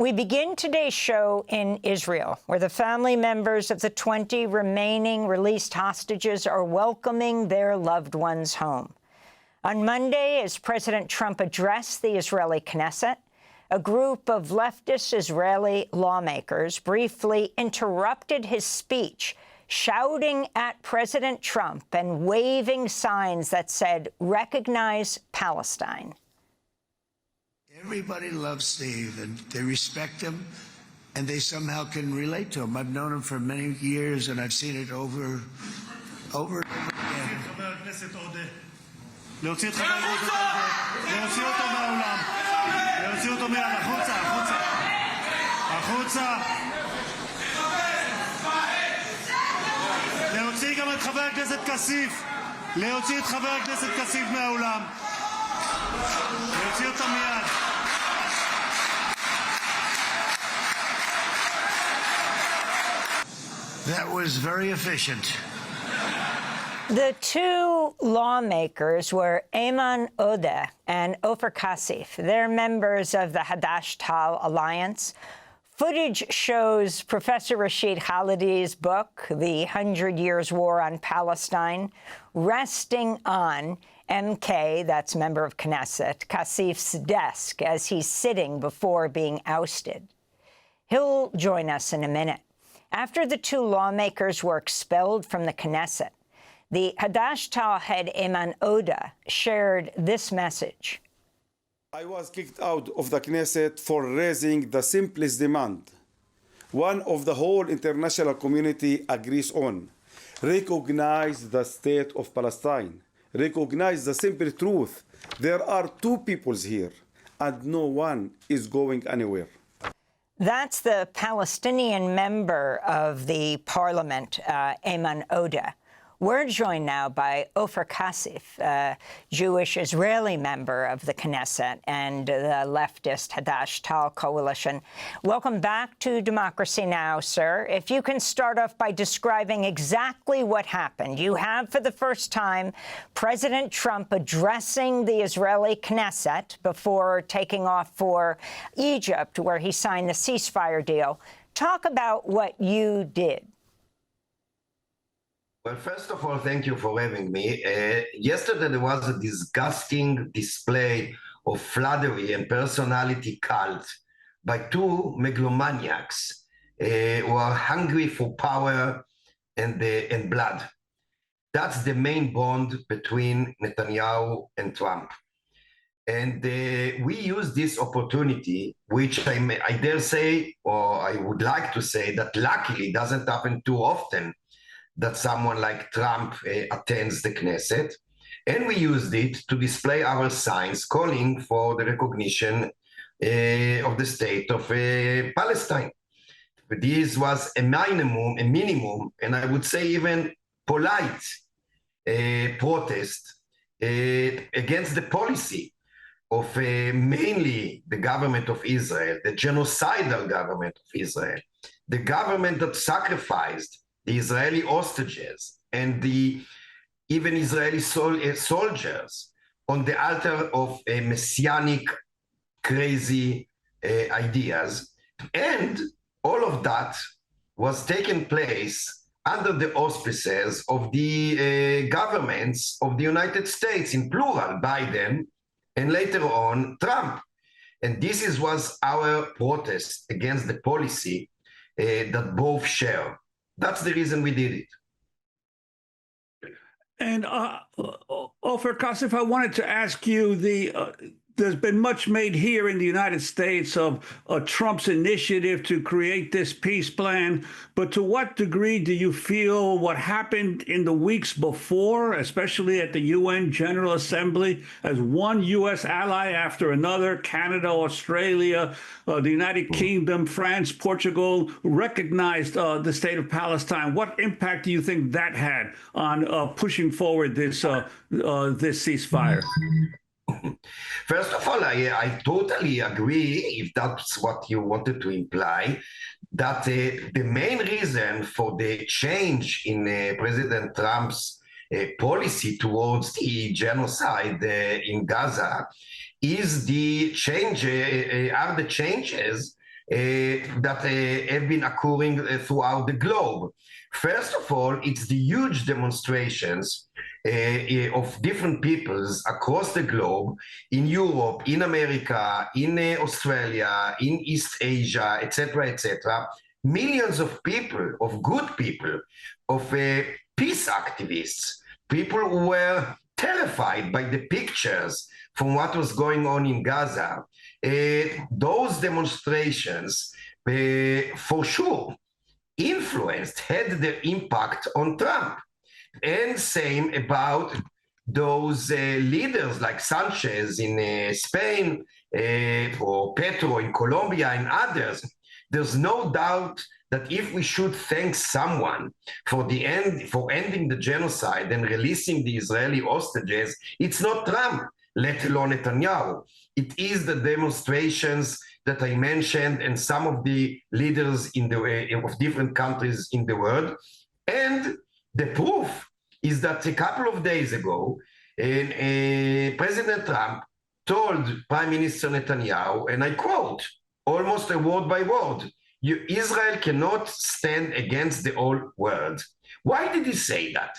We begin today's show in Israel, where the family members of the 20 remaining released hostages are welcoming their loved ones home. On Monday, as President Trump addressed the Israeli Knesset, a group of leftist Israeli lawmakers briefly interrupted his speech, shouting at President Trump and waving signs that said, "Recognize Palestine." Everybody loves Steve, and they respect him, and they somehow can relate to him. I've known him for many years, and I've seen it over and over again. חבר הכנסת עודה. להוציא את חבר הכנסת עודה. להוציא אותו מהאולם. להוציא אותו מיד. החוצה, החוצה. החוצה. להוציא גם את חבר הכנסת כסיף. להוציא את חבר הכנסת כסיף מהאולם. להוציא אותו מיד. That was very efficient. The two lawmakers were Ayman Odeh and Ofer Cassif. They're members of the Hadash-Ta'al alliance. Footage shows Professor Rashid Khalidi's book, The 100 Years War on Palestine, resting on MK, that's member of Knesset, Cassif's desk as he's sitting before being ousted. He'll join us in a minute. After the two lawmakers were expelled from the Knesset, the Hadash-Ta'al head Ayman Odeh shared this message. I was kicked out of the Knesset for raising the simplest demand, one of the whole international community agrees on. Recognize the state of Palestine. Recognize the simple truth. There are two peoples here, and no one is going anywhere. That's the Palestinian member of the parliament, Ayman Odeh. We're joined now by Ofer Cassif, a Jewish Israeli member of the Knesset and the leftist Hadash-Ta'al coalition. Welcome back to Democracy Now!, sir. If you can start off by describing exactly what happened. You have, for the first time, President Trump addressing the Israeli Knesset before taking off for Egypt, where he signed the ceasefire deal. Talk about what you did. Well, first of all, thank you for having me. Yesterday, there was a disgusting display of flattery and personality cult by two megalomaniacs who are hungry for power and blood. That's the main bond between Netanyahu and Trump. And we use this opportunity, which I dare say, or I would like to say, that luckily doesn't happen too often, that someone like Trump attends the Knesset, and we used it to display our signs calling for the recognition of the state of Palestine. This was a minimum, and I would say even polite protest against the policy of mainly the government of Israel, the genocidal government of Israel, the government that sacrificed the Israeli hostages and even Israeli soldiers on the altar of messianic crazy ideas. And all of that was taking place under the auspices of the governments of the United States, in plural, Biden, and later on Trump. And this was our protest against the policy that both share. That's the reason we did it. And Ofer Cassif, I wanted to ask you, there's been much made here in the United States of Trump's initiative to create this peace plan, but to what degree do you feel what happened in the weeks before, especially at the UN General Assembly, as one U.S. ally after another, Canada, Australia, the United Kingdom, France, Portugal, recognized the state of Palestine? What impact do you think that had on pushing forward this ceasefire? First of all, I totally agree, if that's what you wanted to imply, that the main reason for the change in President Trump's policy towards the genocide in Gaza is the changes that have been occurring throughout the globe. First of all, it's the huge demonstrations of different peoples across the globe, in Europe, in America, in Australia, in East Asia, etc., etc. Millions of people, of good people, of peace activists, people who were terrified by the pictures from what was going on in Gaza. Those demonstrations, for sure, influenced, had their impact on Trump. And same about those leaders like Sanchez in Spain, or Petro in Colombia and others. There's no doubt that if we should thank someone for ending the genocide and releasing the Israeli hostages, it's not Trump, let alone Netanyahu. It is the demonstrations that I mentioned and some of the leaders of different countries in the world. And the proof is that a couple of days ago, President Trump told Prime Minister Netanyahu, and I quote, almost a word by word, Israel cannot stand against the whole world. Why did he say that?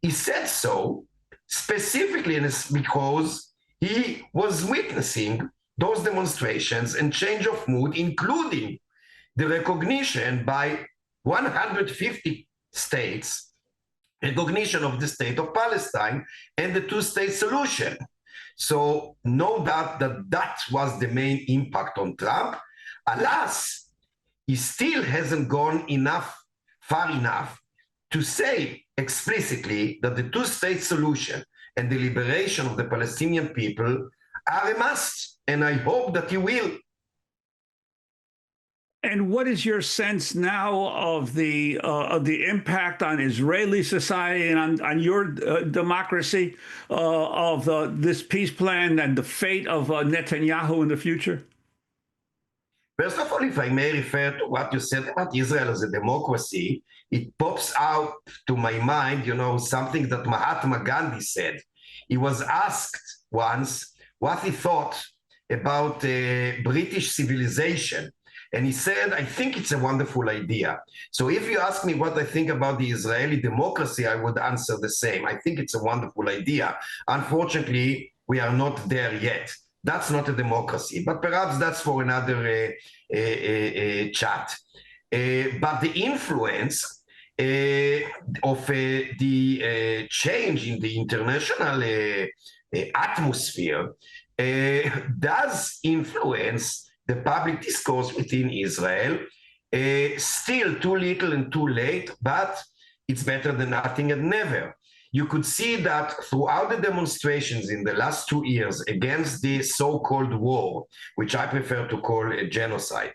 He said so specifically because he was witnessing those demonstrations and change of mood, including the recognition by 150 states, recognition of the state of Palestine and the two-state solution. So no doubt that was the main impact on Trump. Alas, he still hasn't gone far enough to say explicitly that the two-state solution and the liberation of the Palestinian people are a must, and I hope that he will. And what is your sense now of the impact on Israeli society and on your democracy of this peace plan and the fate of Netanyahu in the future? First of all, if I may refer to what you said about Israel as a democracy, it pops out to my mind, something that Mahatma Gandhi said. He was asked once what he thought about British civilization. And he said, I think it's a wonderful idea. So if you ask me what I think about the Israeli democracy, I would answer the same. I think it's a wonderful idea. Unfortunately, we are not there yet. That's not a democracy, but perhaps that's for another chat. But the influence of the change in the international atmosphere does influence the public discourse within Israel. Still too little and too late, but it's better than nothing and never. You could see that throughout the demonstrations in the last 2 years against the so-called war, which I prefer to call a genocide,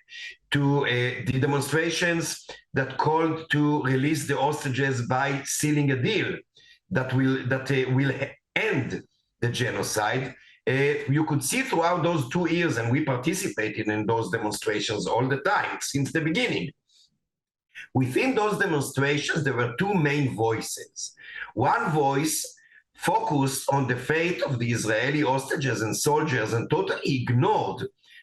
to the demonstrations that called to release the hostages by sealing a deal that will end the genocide. You could see throughout those 2 years, and we participated in those demonstrations all the time since the beginning. Within those demonstrations, there were two main voices. One voice focused on the fate of the Israeli hostages and soldiers and totally ignored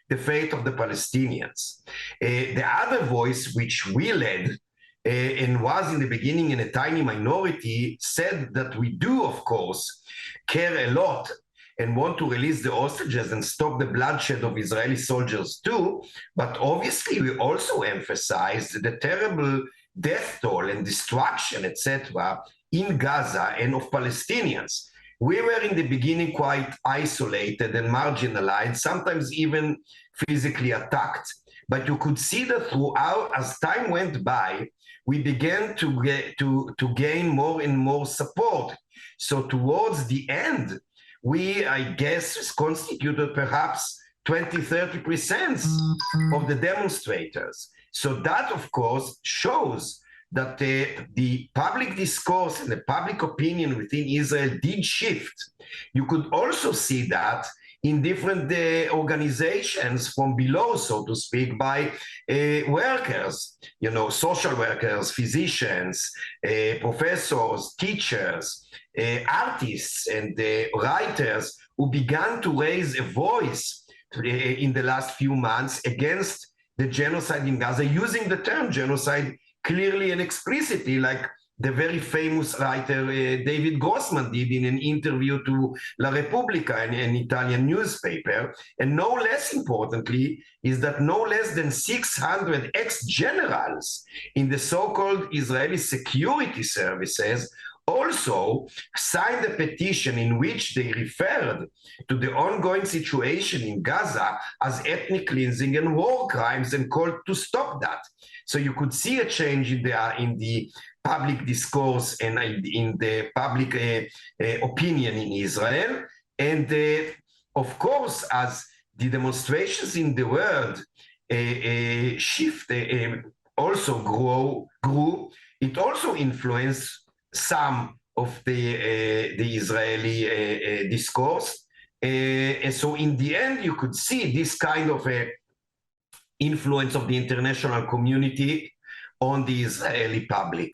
the fate of the Palestinians. The other voice, which we led, and was in the beginning in a tiny minority, said that we do, of course, care a lot and want to release the hostages and stop the bloodshed of Israeli soldiers too, but obviously we also emphasized the terrible death toll and destruction, etc., in Gaza and of Palestinians. We were in the beginning quite isolated and marginalized, sometimes even physically attacked. But you could see that throughout, as time went by, we began to gain more and more support. So towards the end, we, I guess, constituted perhaps 20-30% of the demonstrators. So that, of course, shows that the public discourse and the public opinion within Israel did shift. You could also see that in different organizations from below, so to speak, by workers, social workers, physicians, professors, teachers, artists, and writers who began to raise a voice in the last few months against the genocide in Gaza, using the term genocide clearly and explicitly, like the very famous writer David Grossman did in an interview to La Repubblica, an Italian newspaper. And no less importantly is that no less than 600 ex-generals in the so-called Israeli security services also signed a petition in which they referred to the ongoing situation in Gaza as ethnic cleansing and war crimes and called to stop that. So you could see a change in the public discourse and in the public opinion in Israel. And of course, as the demonstrations in the world also grew, it also influenced some of the Israeli discourse. And so in the end, you could see this kind of influence of the international community on the Israeli public.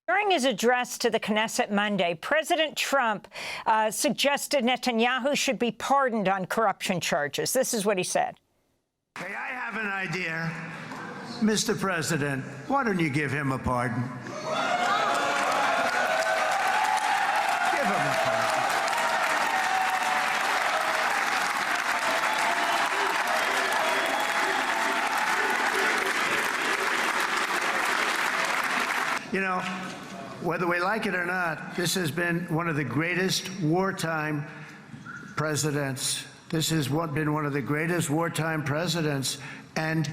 During his address to the Knesset Monday, President Trump suggested Netanyahu should be pardoned on corruption charges. This is what he said. Hey, I have an idea. Mr. President, why don't you give him a pardon? Give him a pardon. You know, whether we like it or not, this has been one of the greatest wartime presidents. This has been one of the greatest wartime presidents. And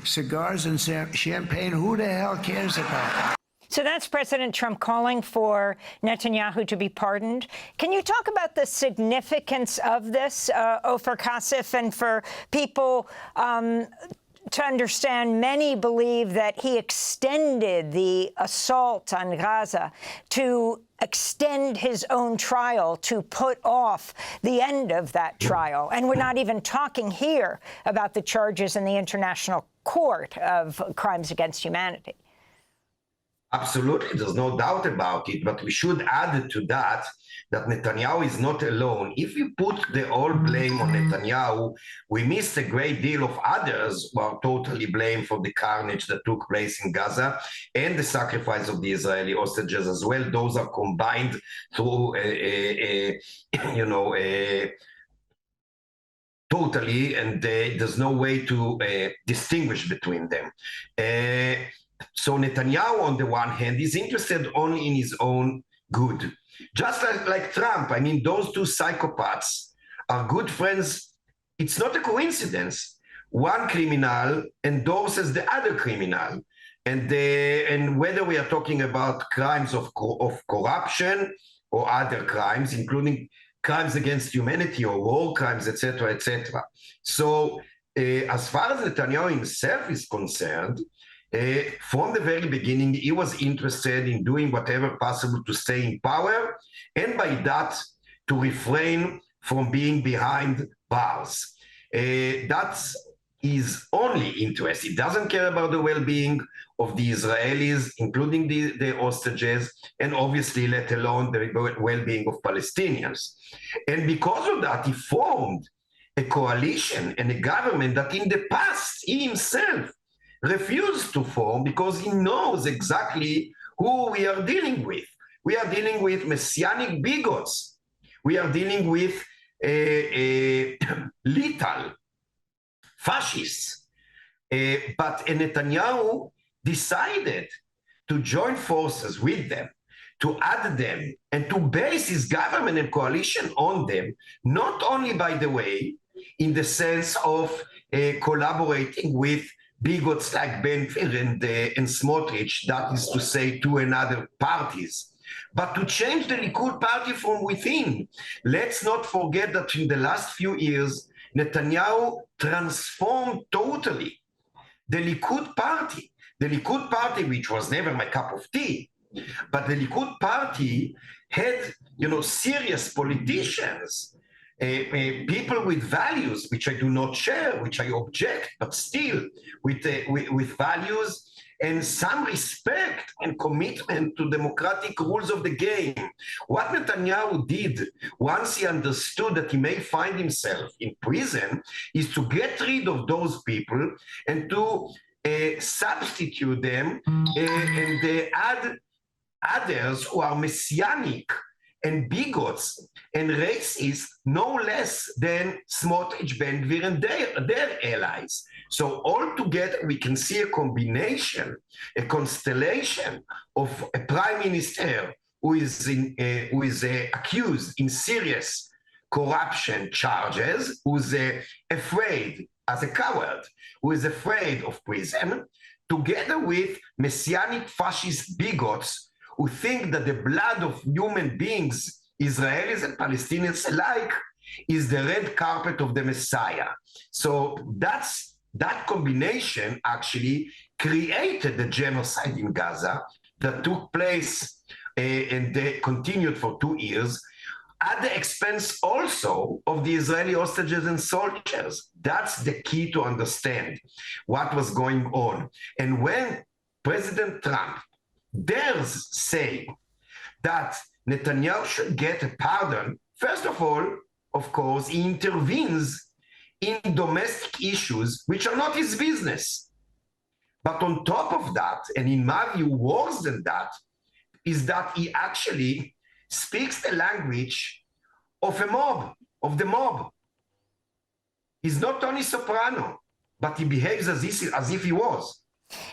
cigars and champagne, who the hell cares about that? So that's President Trump calling for Netanyahu to be pardoned. Can you talk about the significance of this, Ofer Cassif, and for people to understand, many believe that he extended the assault on Gaza to extend his own trial, to put off the end of that trial. And we're not even talking here about the charges in the International Court of Crimes Against Humanity. Absolutely, there's no doubt about it, but we should add to that Netanyahu is not alone. If we put the whole blame on Netanyahu, we miss a great deal of others who are totally blamed for the carnage that took place in Gaza and the sacrifice of the Israeli hostages as well. Those are combined through, totally, and there's no way to distinguish between them. So Netanyahu, on the one hand, is interested only in his own good. Just like Trump. I mean, those two psychopaths are good friends. It's not a coincidence. One criminal endorses the other criminal. And whether we are talking about crimes of corruption or other crimes, including crimes against humanity or war crimes, etc., etc. So as far as Netanyahu himself is concerned, from the very beginning, he was interested in doing whatever possible to stay in power, and by that, to refrain from being behind bars. That's his only interest. He doesn't care about the well-being of the Israelis, including the hostages, and obviously, let alone the well-being of Palestinians. And because of that, he formed a coalition and a government that in the past, he himself refused to form because he knows exactly who we are dealing with. We are dealing with messianic bigots. We are dealing with lethal fascists. But Netanyahu decided to join forces with them, to add them, and to base his government and coalition on them, not only, by the way, in the sense of collaborating with bigots like Ben-Gvir and Smotrich, that is to say, two and other parties, but to change the Likud party from within. Let's not forget that in the last few years, Netanyahu transformed totally the Likud party. The Likud party, which was never my cup of tea, but the Likud party had, serious politicians, people with values which I do not share, which I object, but still with values and some respect and commitment to democratic rules of the game. What Netanyahu did once he understood that he may find himself in prison is to get rid of those people and to substitute them and add others who are messianic and bigots and racist no less than Smotrich, Ben Gvir, and their allies. So altogether, we can see a combination, a constellation of a prime minister who is accused in serious corruption charges, who's afraid, as a coward, who is afraid of prison, together with messianic fascist bigots who think that the blood of human beings, Israelis and Palestinians alike, is the red carpet of the Messiah. So that combination actually created the genocide in Gaza that took place and they continued for 2 years, at the expense also of the Israeli hostages and soldiers. That's the key to understand what was going on. And when President Trump dares say that Netanyahu should get a pardon, first of all, of course, he intervenes in domestic issues which are not his business. But on top of that, and in my view, worse than that, is that he actually speaks the language of a mob, of the mob. He's not Tony Soprano, but he behaves as if he was.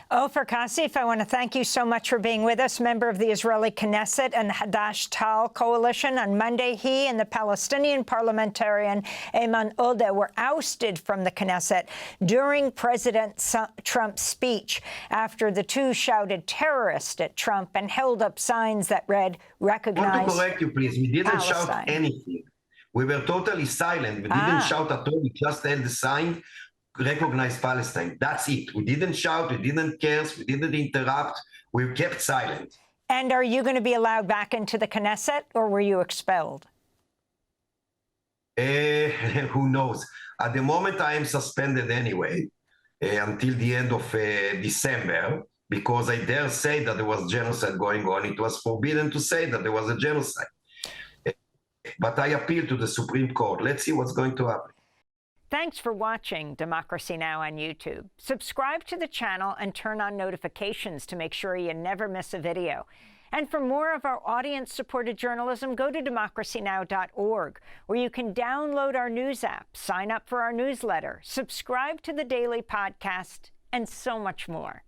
Ofer Cassif, I want to thank you so much for being with us, member of the Israeli Knesset and Hadash-Ta'al coalition. On Monday, he and the Palestinian parliamentarian Ayman Odeh were ousted from the Knesset during President Trump's speech after the two shouted terrorist at Trump and held up signs that read, recognize I want to correct you, please. We didn't Palestine. shout anything. We were totally silent. We didn't shout at all. We just held the sign, recognize Palestine. That's it. We didn't shout, we didn't curse, we didn't interrupt. We kept silent. And are you going to be allowed back into the Knesset, or were you expelled? Who knows? At the moment, I am suspended anyway until the end of December, because I dare say that there was genocide going on. It was forbidden to say that there was a genocide. But I appeal to the Supreme Court. Let's see what's going to happen. Thanks for watching Democracy Now! On YouTube. Subscribe to the channel and turn on notifications to make sure you never miss a video. And for more of our audience-supported journalism, go to democracynow.org, where you can download our news app, sign up for our newsletter, subscribe to the daily podcast, and so much more.